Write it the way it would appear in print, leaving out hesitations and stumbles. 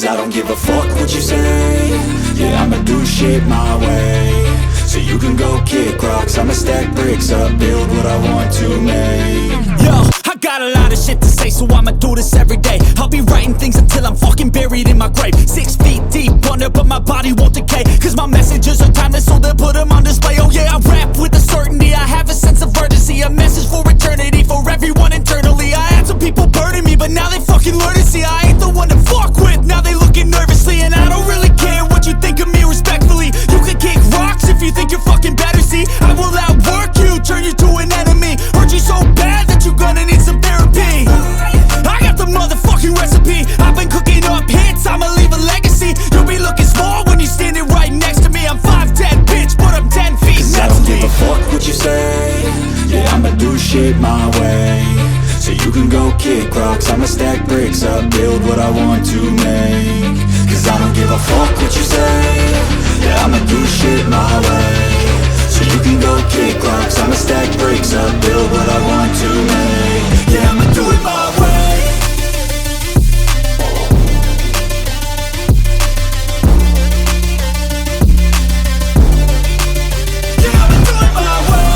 Cause I don't give a fuck what you say. Yeah, I'ma do shit my way. So you can go kick rocks, I'ma stack bricks up, build what I want to make. Yo, I got a lot of shit to say, so I'ma do this every day. I'll be writing things until I'm fucking buried in my grave. 6 feet deep under, but my body won't decay. Cause my messages are timeless, so they'll put them on display. Oh yeah, I rap with a certainty, I have a sense of urgency. A message for eternity, for everyone internally. I had some people burning me, but now they fucking learn to see I ain't the one to fuck with, now they looking nervously. And I don't really care what you think of me, respectfully. You can kick rocks if you think you're fucking better, see. I will outwork you, turn you to an enemy. Hurt you so bad that you're gonna need some therapy. I got the motherfucking recipe. I've been cooking up hits, I'ma leave a legacy. You'll be looking small when you're standing right next to me. I'm 5'10", bitch, but I'm 10 feet Cause next I don't to me. give a fuck what you say. Yeah, I'ma do shit my way. So you can go kick rocks, I'ma stack bricks up, build what I want to make. Cause I don't give a fuck what you say. Yeah, I'ma do shit my way. So you can go kick rocks, I'ma stack bricks up, build what I want to make. Yeah, I'ma do it my way. Yeah, I'ma do it my way.